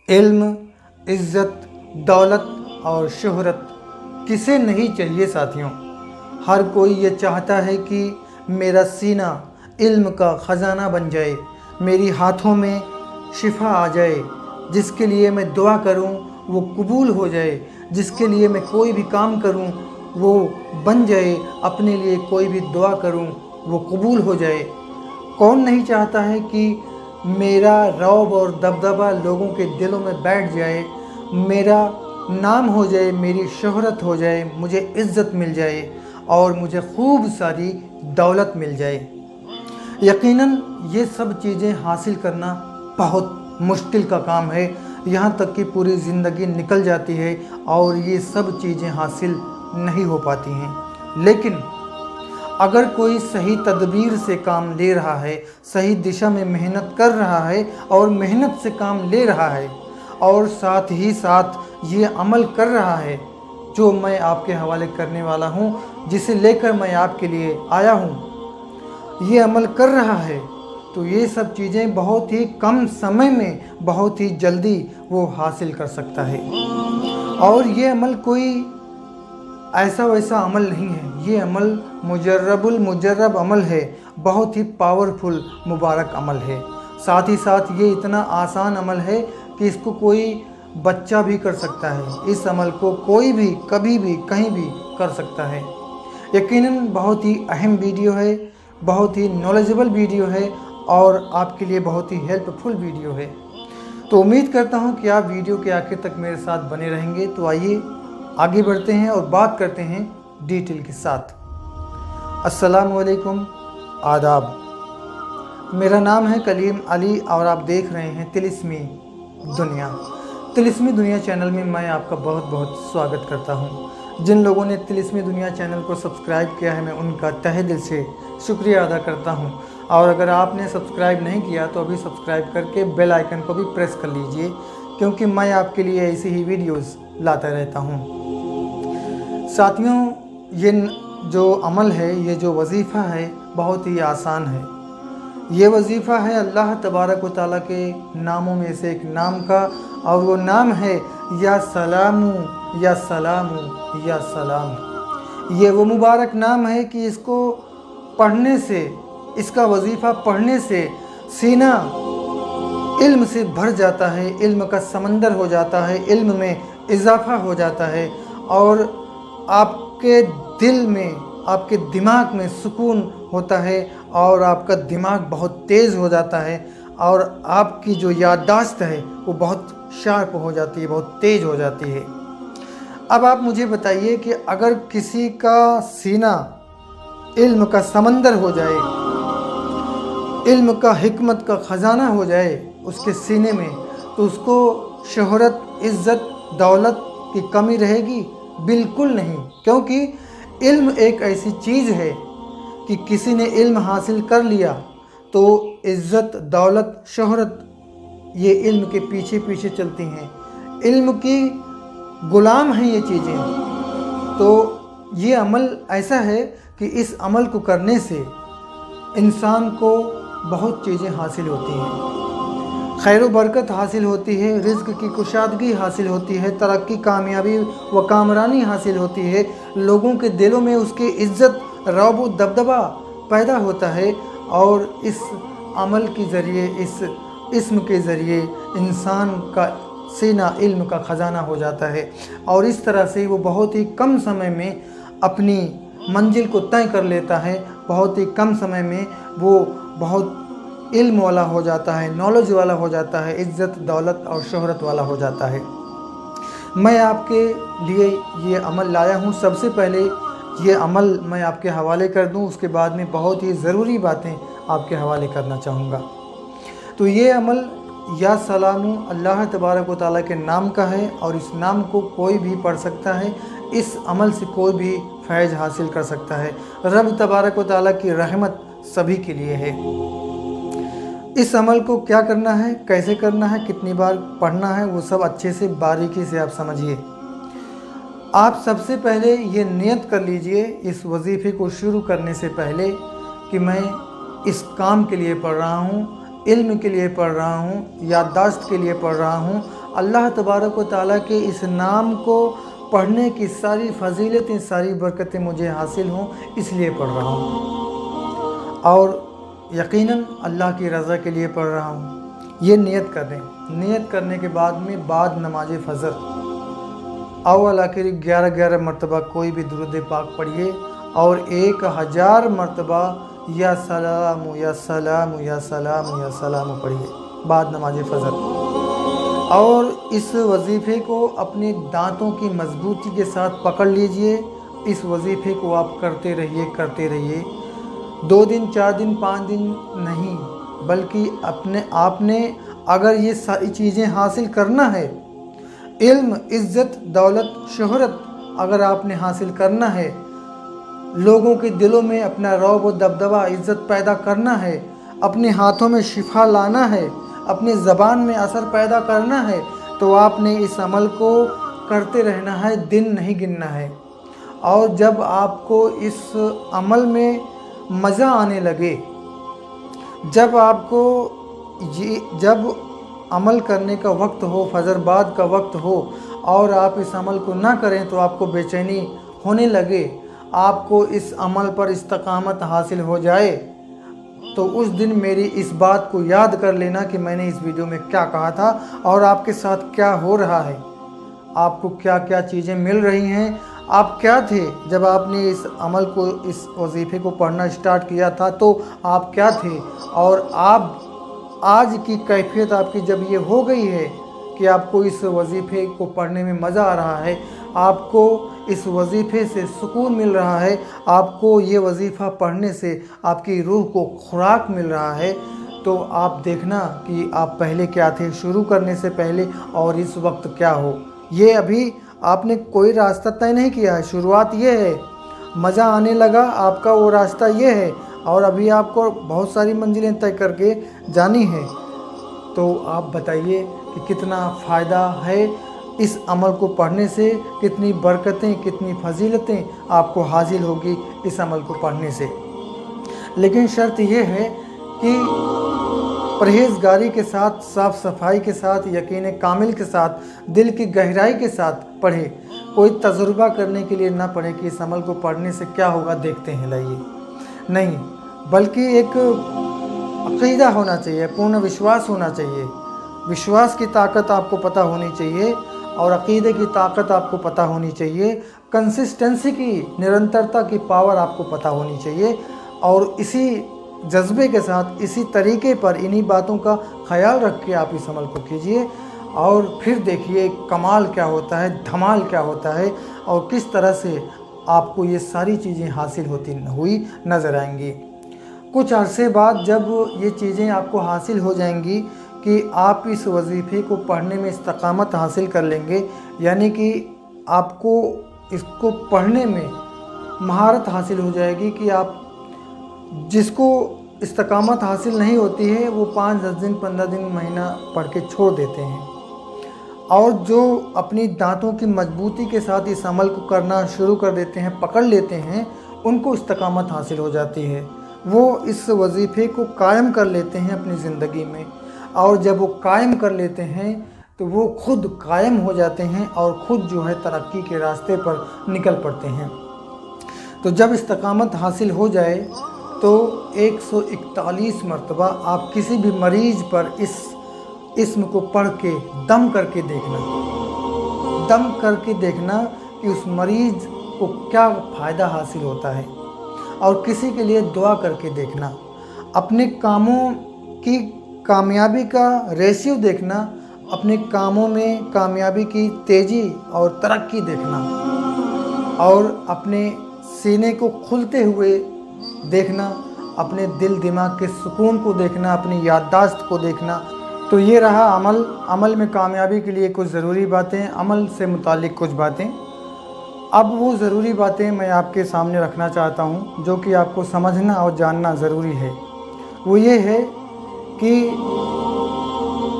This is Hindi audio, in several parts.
इल्म, इज़्ज़त, दौलत और शोहरत किसे नहीं चाहिए साथियों। हर कोई ये चाहता है कि मेरा सीना इल्म का ख़जाना बन जाए, मेरी हाथों में शिफा आ जाए, जिसके लिए मैं दुआ करूं वो कबूल हो जाए, जिसके लिए मैं कोई भी काम करूं वो बन जाए, अपने लिए कोई भी दुआ करूं वो कबूल हो जाए। कौन नहीं चाहता है कि मेरा रौब और दबदबा लोगों के दिलों में बैठ जाए, मेरा नाम हो जाए, मेरी शोहरत हो जाए, मुझे इज़्ज़त मिल जाए और मुझे खूब सारी दौलत मिल जाए। यकीनन ये सब चीज़ें हासिल करना बहुत मुश्किल का काम है, यहाँ तक कि पूरी ज़िंदगी निकल जाती है और ये सब चीज़ें हासिल नहीं हो पाती हैं। लेकिन अगर कोई सही तदबीर से काम ले रहा है, सही दिशा में मेहनत कर रहा है और मेहनत से काम ले रहा है और साथ ही साथ ये अमल कर रहा है जो मैं आपके हवाले करने वाला हूँ, जिसे लेकर मैं आपके लिए आया हूँ, ये अमल कर रहा है, तो ये सब चीज़ें बहुत ही कम समय में बहुत ही जल्दी वो हासिल कर सकता है। और ये अमल कोई ऐसा वैसा अमल नहीं है, ये अमल मुजर्रब अमल है, बहुत ही पावरफुल मुबारक अमल है। साथ ही साथ ये इतना आसान अमल है कि इसको कोई बच्चा भी कर सकता है, इस अमल को कोई भी कभी भी कहीं भी कर सकता है। यकीनन बहुत ही अहम वीडियो है, बहुत ही नॉलेजेबल वीडियो है और आपके लिए बहुत ही हेल्पफुल वीडियो है। तो उम्मीद करता हूँ कि आप वीडियो के आखिर तक मेरे साथ बने रहेंगे। तो आइए आगे बढ़ते हैं और बात करते हैं डिटेल के साथ। अस्सलाम वालेकुम, आदाब। मेरा नाम है कलीम अली और आप देख रहे हैं तिलिस्मी दुनिया। तिलिस्मी दुनिया चैनल में मैं आपका बहुत बहुत स्वागत करता हूं। जिन लोगों ने तिलिस्मी दुनिया चैनल को सब्सक्राइब किया है, मैं उनका तहे दिल से शुक्रिया अदा करता हूं। और अगर आपने सब्सक्राइब नहीं किया तो अभी सब्सक्राइब करके बेल आइकन को भी प्रेस कर लीजिए, क्योंकि मैं आपके लिए ऐसी ही वीडियोज़ लाता रहता हूँ। साथियों, ये जो अमल है, ये जो वजीफ़ा है, बहुत ही आसान है। ये वजीफ़ा है अल्लाह तबारक व तआला के नामों में से एक नाम का, और वो नाम है या सलामु या सलामु या सलाम। ये वो मुबारक नाम है कि इसको पढ़ने से, इसका वजीफ़ा पढ़ने से सीना इल्म से भर जाता है, इल्म का समंदर हो जाता है, इल्म में इजाफ़ा हो जाता है और आपके दिल में, आपके दिमाग में सुकून होता है और आपका दिमाग बहुत तेज़ हो जाता है और आपकी जो याददाश्त है वो बहुत शार्प हो जाती है, बहुत तेज़ हो जाती है। अब आप मुझे बताइए कि अगर किसी का सीना इल्म का समंदर हो जाए, इल्म का हिकमत का ख़जाना हो जाए उसके सीने में, तो उसको शोहरत, इज़्ज़त, दौलत की कमी रहेगी? बिल्कुल नहीं, क्योंकि इल्म एक ऐसी चीज़ है कि किसी ने इल्म हासिल कर लिया तो इज़्ज़त, दौलत, शोहरत ये इल्म के पीछे पीछे चलती हैं। इल्म की गुलाम हैं ये चीज़ें। तो ये अमल ऐसा है कि इस अमल को करने से इंसान को बहुत चीज़ें हासिल होती हैं। खैर व बरकत हासिल होती है, रिज़्क़ की कुशादगी हासिल होती है, तरक्की, कामयाबी व कामरानी हासिल होती है, लोगों के दिलों में उसकी इज़्ज़त, रौब व दबदबा पैदा होता है और इस अमल के ज़रिए, इस इस्म के ज़रिए इंसान का सीना इल्म का ख़जाना हो जाता है और इस तरह से वो बहुत ही कम समय में अपनी मंजिल को तय कर लेता है। बहुत ही कम समय में वो बहुत इल्म वाला हो जाता है, नॉलेज वाला हो जाता है, इज़्ज़त, दौलत और शोहरत वाला हो जाता है। मैं आपके लिए ये अमल लाया हूँ। सबसे पहले ये अमल मैं आपके हवाले कर दूँ, उसके बाद में बहुत ही ज़रूरी बातें आपके हवाले करना चाहूँगा। तो ये अमल या सलामु अल्लाह तबारक व तआला के नाम का है और इस नाम को कोई भी पढ़ सकता है। इस अमल से कोई भी फैज़ हासिल कर सकता है। रब तबारक व तआला की रहमत सभी के लिए है। इस अमल को क्या करना है, कैसे करना है, कितनी बार पढ़ना है, वो सब अच्छे से बारीकी से आप समझिए। आप सबसे पहले ये नियत कर लीजिए इस वजीफ़े को शुरू करने से पहले कि मैं इस काम के लिए पढ़ रहा हूँ, इल्म के लिए पढ़ रहा हूँ, याददाश्त के लिए पढ़ रहा हूँ अल्लाह तबारक व तआला के इस नाम को पढ़ने की सारी फजीलतें, सारी बरकतें मुझे हासिल हों, इसलिए पढ़ रहा हूँ और यकीनन अल्लाह की रज़ा के लिए पढ़ रहा हूँ। ये नियत कर दें। नियत करने के बाद में बाद नमाज फ़जर अव्वल आखिर 11 मरतबा कोई भी दुरूद पाक पढ़िए और 1000 मरतबा या सलाम या सलाम या सलाम या सलाम पढ़िए बाद नमाज फ़जर। और इस वजीफ़े को अपने दांतों की मजबूती के साथ पकड़ लीजिए। इस वजीफ़े को आप करते रहिए 2 दिन 4 दिन 5 दिन नहीं, बल्कि अपने आपने अगर ये सारी चीज़ें हासिल करना है, इल्म, इज़्ज़त, दौलत, शोहरत अगर आपने हासिल करना है, लोगों के दिलों में अपना रौब व दबदबा, इज़्ज़त पैदा करना है, अपने हाथों में शिफा लाना है, अपनी ज़बान में असर पैदा करना है, तो आपने इस अमल को करते रहना है, दिन नहीं गिनना है। और जब आपको इस अमल में मज़ा आने लगे, जब अमल करने का वक्त हो, फजर बाद का वक्त हो और आप इस अमल को ना करें तो आपको बेचैनी होने लगे, आपको इस अमल पर इस्तकामत हासिल हो जाए, तो उस दिन मेरी इस बात को याद कर लेना कि मैंने इस वीडियो में क्या कहा था और आपके साथ क्या हो रहा है, आपको क्या क्या चीज़ें मिल रही हैं, आप क्या थे जब आपने इस अमल को, इस वजीफ़े को पढ़ना स्टार्ट किया था, तो आप क्या थे और आप आज की कैफियत आपकी जब ये हो गई है कि आपको इस वजीफ़े को पढ़ने में मज़ा आ रहा है, आपको इस वजीफ़े से सुकून मिल रहा है, आपको ये वजीफ़ा पढ़ने से आपकी रूह को खुराक मिल रहा है, तो आप देखना कि आप पहले क्या थे शुरू करने से पहले और इस वक्त क्या हो। ये अभी आपने कोई रास्ता तय नहीं किया है, शुरुआत ये है, मज़ा आने लगा आपका वो रास्ता ये है और अभी आपको बहुत सारी मंजिलें तय करके जानी है। तो आप बताइए कि कितना फ़ायदा है इस अमल को पढ़ने से, कितनी बरकतें, कितनी फजीलतें आपको हासिल होगी इस अमल को पढ़ने से। लेकिन शर्त यह है कि परहेज़गारी के साथ, साफ़ सफाई के साथ, यकीन कामिल के साथ, दिल की गहराई के साथ पढ़े। कोई तजुर्बा करने के लिए ना पढ़े कि इस अमल को पढ़ने से क्या होगा, देखते हैं लाइए, नहीं, बल्कि एक अक़ीदा होना चाहिए, पूर्ण विश्वास होना चाहिए। विश्वास की ताकत आपको पता होनी चाहिए और अक़ीदे की ताकत आपको पता होनी चाहिए। कंसिस्टेंसी की, निरंतरता की पावर आपको पता होनी चाहिए और इसी जज्बे के साथ, इसी तरीके पर, इन्हीं बातों का ख्याल रख के आप इस अमल को कीजिए और फिर देखिए कमाल क्या होता है, धमाल क्या होता है और किस तरह से आपको ये सारी चीज़ें हासिल हुई नज़र आएंगी। कुछ अरसे बाद जब ये चीज़ें आपको हासिल हो जाएंगी कि आप इस वजीफ़े को पढ़ने में इस्तकामत हासिल कर लेंगे, यानी कि आपको इसको पढ़ने में महारत हासिल हो जाएगी कि आप, जिसको इस्तकामत हासिल नहीं होती है वो 5-10 दिन, 15 दिन, महीना पढ़ के छोड़ देते हैं, और जो अपनी दांतों की मजबूती के साथ इस अमल को करना शुरू कर देते हैं, पकड़ लेते हैं, उनको इस्तकामत हासिल हो जाती है। वो इस वजीफ़े को कायम कर लेते हैं अपनी ज़िंदगी में, और जब वो कायम कर लेते हैं तो वो खुद कायम हो जाते हैं और ख़ुद जो है तरक्की के रास्ते पर निकल पड़ते हैं। तो जब इस्तकामत हासिल हो जाए तो 141 मरतबा आप किसी भी मरीज़ पर इस इस्म को पढ़ के दम करके देखना कि उस मरीज़ को क्या फ़ायदा हासिल होता है, और किसी के लिए दुआ करके देखना, अपने कामों की कामयाबी का रेशियो देखना, अपने कामों में कामयाबी की तेज़ी और तरक्की देखना, और अपने सीने को खुलते हुए देखना, अपने दिल दिमाग के सुकून को देखना, अपनी याददाश्त को देखना। तो ये रहा अमल में कामयाबी के लिए कुछ ज़रूरी बातें, अमल से मुतालिक कुछ बातें। अब वो ज़रूरी बातें मैं आपके सामने रखना चाहता हूँ जो कि आपको समझना और जानना ज़रूरी है। वो ये है कि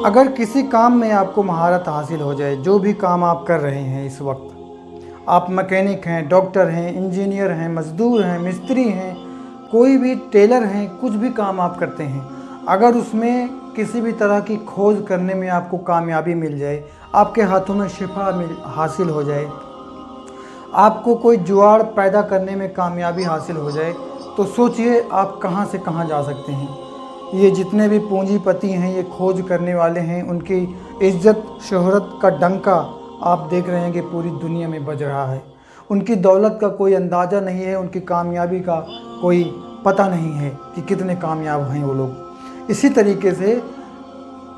अगर किसी काम में आपको महारत हासिल हो जाए, जो भी काम आप कर रहे हैं इस वक्त, आप मैकेनिक हैं, डॉक्टर हैं, इंजीनियर हैं, मज़दूर हैं, मिस्त्री हैं, कोई भी टेलर हैं, कुछ भी काम आप करते हैं, अगर उसमें किसी भी तरह की खोज करने में आपको कामयाबी मिल जाए, आपके हाथों में शिफा हासिल हो जाए, आपको कोई जुगाड़ पैदा करने में कामयाबी हासिल हो जाए, तो सोचिए आप कहां से कहां जा सकते हैं। ये जितने भी पूंजीपति हैं, ये खोज करने वाले हैं, उनकी इज्जत शोहरत का डंका आप देख रहे हैं कि पूरी दुनिया में बज रहा है। उनकी दौलत का कोई अंदाज़ा नहीं है, उनकी कामयाबी का कोई पता नहीं है कि कितने कामयाब हैं वो लोग। इसी तरीके से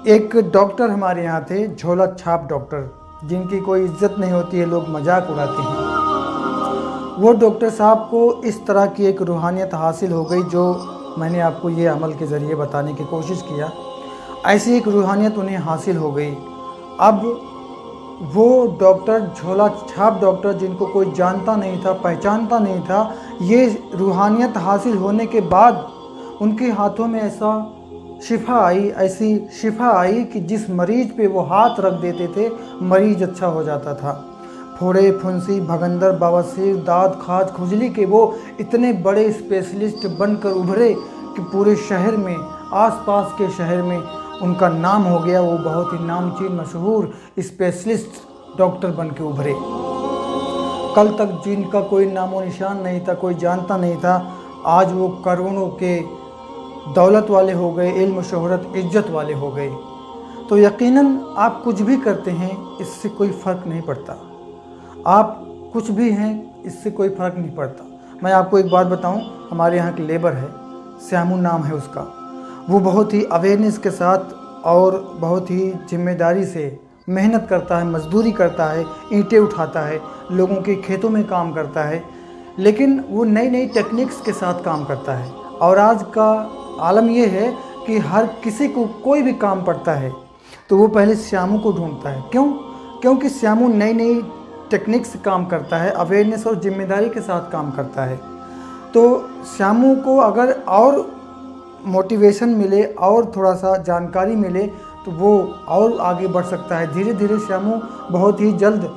एक डॉक्टर हमारे यहाँ थे, झोला छाप डॉक्टर, जिनकी कोई इज्जत नहीं होती है, लोग मजाक उड़ाते हैं। वो डॉक्टर साहब को इस तरह की एक रूहानियत हासिल हो गई, जो मैंने आपको ये अमल के ज़रिए बताने की कोशिश किया। ऐसी एक रूहानियत उन्हें हासिल हो गई। अब वो डॉक्टर, झोला छाप डॉक्टर, जिनको कोई जानता नहीं था, पहचानता नहीं था, ये रूहानियत हासिल होने के बाद उनके हाथों में ऐसी शिफा आई कि जिस मरीज पे वो हाथ रख देते थे, मरीज अच्छा हो जाता था। फोड़े, फुंसी, भगंदर, बवासीर, दाद, खाज, खुजली के वो इतने बड़े स्पेशलिस्ट बनकर उभरे कि पूरे शहर में, आसपास के शहर में उनका नाम हो गया। वो बहुत ही नामचीन मशहूर स्पेशलिस्ट डॉक्टर बन के उभरे। कल तक जिनका कोई नामो निशान नहीं था, कोई जानता नहीं था, आज वो करोड़ों के दौलत वाले हो गए, इल्म, शोहरत, इज्जत वाले हो गए। तो यकीनन आप कुछ भी करते हैं, इससे कोई फ़र्क नहीं पड़ता। आप कुछ भी हैं, इससे कोई फ़र्क नहीं पड़ता। मैं आपको एक बात बताऊं, हमारे यहाँ एक लेबर है, श्यामू नाम है उसका। वो बहुत ही अवेयरनेस के साथ और बहुत ही जिम्मेदारी से मेहनत करता है, मजदूरी करता है, ईंटें उठाता है, लोगों के खेतों में काम करता है, लेकिन वो नई नई टेक्निक्स के साथ काम करता है। और आज का आलम ये है कि हर किसी को कोई भी काम पड़ता है तो वो पहले श्यामू को ढूंढता है। क्यों? क्योंकि श्यामू नई नई टेक्निक्स काम करता है, अवेयरनेस और जिम्मेदारी के साथ काम करता है। तो श्यामू को अगर और मोटिवेशन मिले और थोड़ा सा जानकारी मिले तो वो और आगे बढ़ सकता है। धीरे धीरे श्यामू बहुत ही जल्द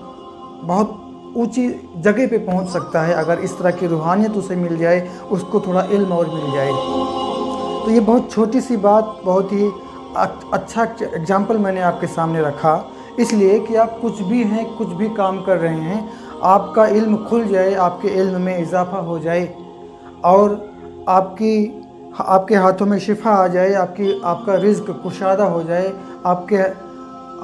बहुत ऊंची जगह पे पहुंच सकता है, अगर इस तरह की रूहानियत उसे मिल जाए, उसको थोड़ा इल्म और मिल जाए। तो ये बहुत छोटी सी बात, बहुत ही अच्छा एग्जाम्पल मैंने आपके सामने रखा, इसलिए कि आप कुछ भी हैं, कुछ भी काम कर रहे हैं, आपका इल्म खुल जाए, आपके इल्म में इजाफा हो जाए और आपके हाथों में शिफा आ जाए, आपका रिज़्क कुशादा हो जाए, आपके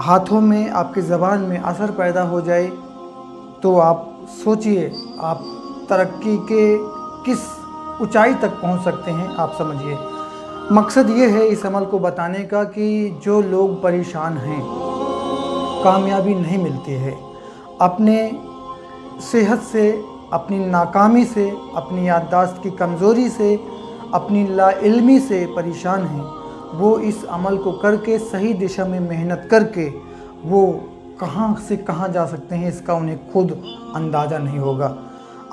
हाथों में, आपकी ज़बान में असर पैदा हो जाए, तो आप सोचिए आप तरक्की के किस ऊंचाई तक पहुंच सकते हैं। आप समझिए, मकसद ये है इस अमल को बताने का कि जो लोग परेशान हैं, कामयाबी नहीं मिलती है, अपने सेहत से, अपनी नाकामी से, अपनी याददाश्त की कमज़ोरी से, अपनी लाइल्मी से परेशान हैं, वो इस अमल को करके सही दिशा में मेहनत करके वो कहाँ से कहाँ जा सकते हैं, इसका उन्हें खुद अंदाज़ा नहीं होगा।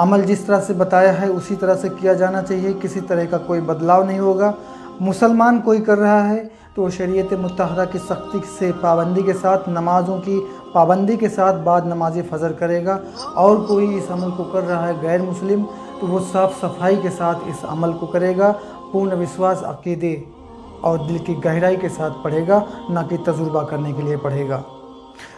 अमल जिस तरह से बताया है उसी तरह से किया जाना चाहिए, किसी तरह का कोई बदलाव नहीं होगा। मुसलमान कोई कर रहा है तो शरीयत मुत्तहरा की सख्ती से, पाबंदी के साथ, नमाज़ों की पाबंदी के साथ बाद नमाज फ़जर करेगा। और कोई इस अमल को कर रहा है गैर मुस्लिम, तो वो साफ़ सफाई के साथ इस अमल को करेगा, पूर्ण विश्वास, अक़ीदे और दिल की गहराई के साथ पढ़ेगा, ना कि तजुर्बा करने के लिए पढ़ेगा।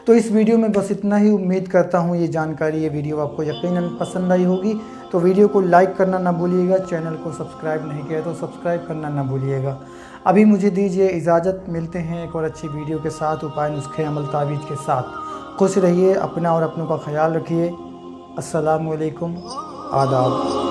तो इस वीडियो में बस इतना ही। उम्मीद करता हूँ ये जानकारी, ये वीडियो आपको यकीनन पसंद आई होगी। तो वीडियो को लाइक करना ना भूलिएगा, चैनल को सब्सक्राइब नहीं किया तो सब्सक्राइब करना ना भूलिएगा। अभी मुझे दीजिए इजाज़त, मिलते हैं एक और अच्छी वीडियो के साथ, उपाय, नुस्खे, अमल, तावीज़ के साथ। खुश रहिए, अपना और अपनों का ख्याल रखिए। अस्सलामु अलैकुम, आदाब।